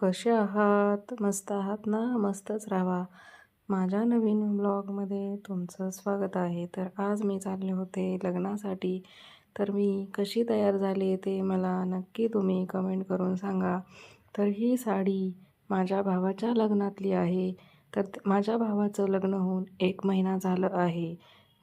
कसे आहात? मस्त आहात ना? मस्तच राहावा. माझ्या नवीन ब्लॉगमध्ये तुमचं स्वागत आहे. तर आज मी चालले होते लग्नासाठी. तर मी कशी तयार झाले ते मला नक्की तुम्ही कमेंट करून सांगा. तर ही साडी माझ्या भावाच्या लग्नातली आहे. तर माझ्या भावाचं लग्न होऊन 1 महिना झालं आहे.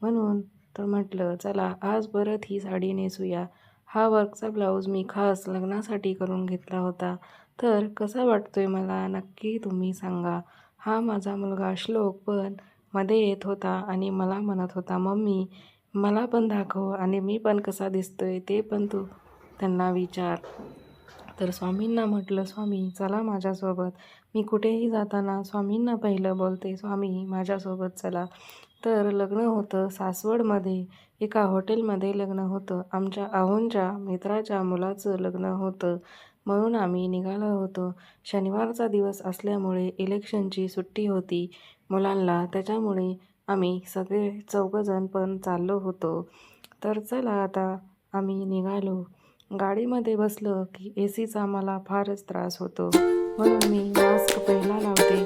म्हणून तर म्हटलं चला आज परत ही साडी नेसूया. हा वर्कचा ब्लाऊज मी खास लग्नासाठी करून घेतला होता. तर कसा वाटतोय मला नक्की तुम्ही सांगा. हा माझा मुलगा श्लोक पण मध्ये येत होता आणि मला म्हणत होता, "मम्मी मला पण दाखव आणि मी पण कसा दिसतोय ते पण तू त्यांना विचार." तर स्वामींना म्हटलं, "स्वामी चला माझ्यासोबत." मी कुठेही जाताना स्वामींना पहिलं बोलते, "स्वामी माझ्यासोबत चला." तर लग्न होतं सासवडमध्ये. एका हॉटेलमध्ये लग्न होतं. आमच्या आहोंच्या मित्राच्या मुलाचं लग्न होतं. म्हणून आम्ही निघालो होतो. शनिवारचा दिवस असल्यामुळे इलेक्शनची सुट्टी होती मुलांना. त्याच्यामुळे आम्ही सगळे चौघंजण पण चाललो होतो. तर चला आता आम्ही निघालो. गाडीमध्ये बसलं की एसीचा मला फारच त्रास होतो. म्हणून मी मास्क पहिला लावते.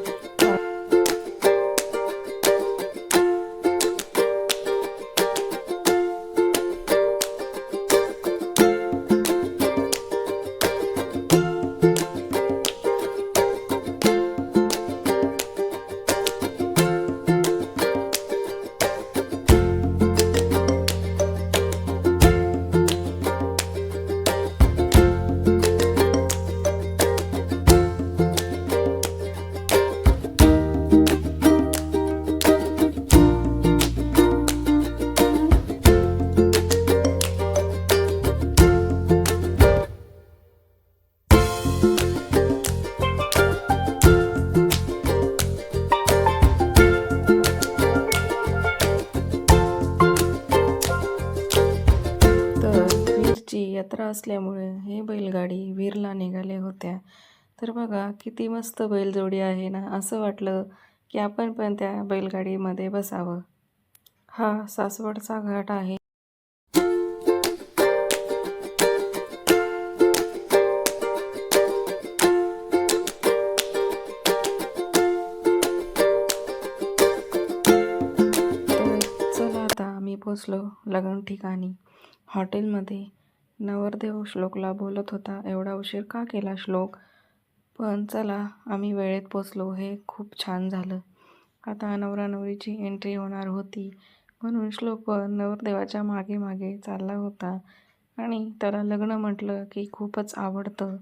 वीरची यात्रा असल्यामुळे हे बैलगाडी वीरला निघाले होत्या. तर बघा किती मस्त बैलजोडी आहे ना. असं वाटलं की आपण पण त्या बैलगाडीमध्ये बसावं. हा सासवडचा घाट आहे. तर चला आता आम्ही पोचलो लग्न ठिकाणी हॉटेलमध्ये. नवरदेव श्लोकला बोलत होता, "एवढा उशीर का केला श्लोक?" पण चला आम्ही वेळेत पोचलो, हे खूप छान झालं. आता नवरा नवरीची एंट्री होणार होती म्हणून श्लोक पण नवरदेवाच्या मागे मागे चालला होता. आणि त्याला लग्न म्हटलं की खूपच आवडतं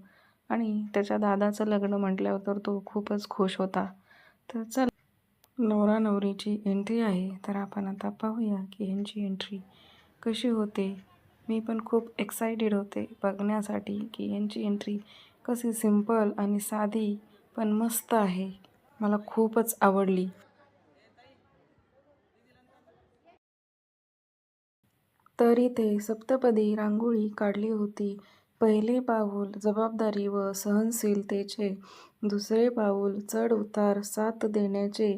आणि त्याच्या दादाचं लग्न म्हटल्यावर तर तो खूपच खुश होता. तर चला नवरा नवरीची एंट्री आहे. तर आपण आता पाहूया की यांची एंट्री कशी होते. मी पण खूप एक्सायटेड होते बघण्यासाठी की यांची एंट्री कशी सिंपल आणि साधी पण मस्त आहे. मला खूपच आवडली. तर इथे सप्तपदी रांगोळी काढली होती. पहिले पाऊल जबाबदारी व सहनशीलतेचे, दुसरे पाऊल चढ उतार साथ देण्याचे,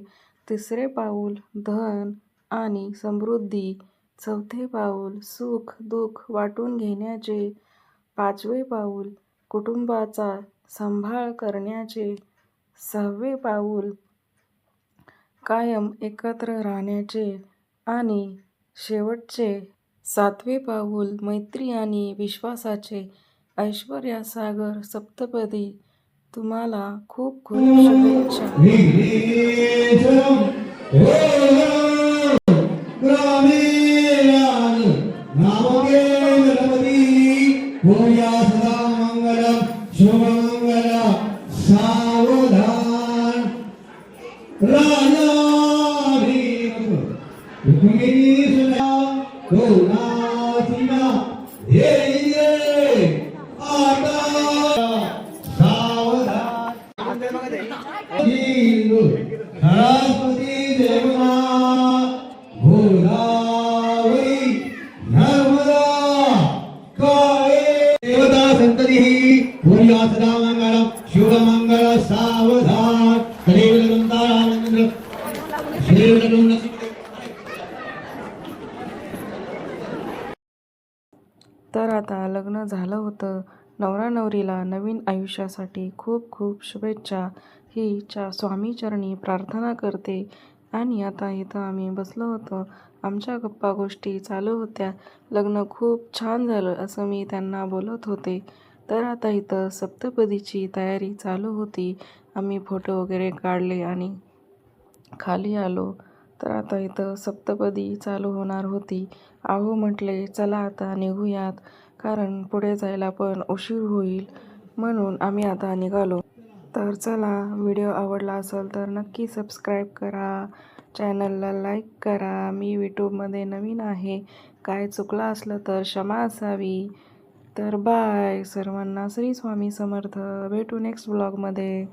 तिसरे पाऊल धन आणि समृद्धी, चौथे पाऊल सुख दुःख वाटून घेण्याचे, पाचवे पाऊल कुटुंबाचा सांभाळ करण्याचे, सहावे पाऊल कायम एकत्र राहण्याचे आणि शेवटचे 7वे पाऊल मैत्री आणि विश्वासाचे. ऐश्वर्या सागर सप्तपदी तुम्हाला खूप खूप शुभेच्छा. शिवमंगल सावधान तर आता लग्न झालं होतं. नवरा नवरीला नवीन आयुष्यासाठी खूप खूप शुभेच्छा ही स्वामीचरणी प्रार्थना करते. आणि आता इथं आम्ही बसलो होतो. आमच्या गप्पा गोष्टी चालू होत्या. लग्न खूप छान झालं असं मी त्यांना बोलत होते. तर आता इथं सप्तपदीची तयारी चालू होती. आम्ही फोटो वगैरे काढले आणि खाली आलो. तर आता इथं सप्तपदी चालू होणार होती. आहो म्हटले चला आता निघूयात, कारण पुढे जायला पण उशीर होईल, म्हणून आम्ही आता निघालो. तर चला, व्हिडिओ आवडला असेल तर नक्की सबस्क्राईब करा, चॅनलला लाईक करा. मी यूट्यूबमध्ये नवीन आहे, काय चुकलं असलं तर क्षमा असावी. तर बाय सर्वांना. श्री स्वामी समर्थ. भेटू नेक्स्ट ब्लॉगमध्ये.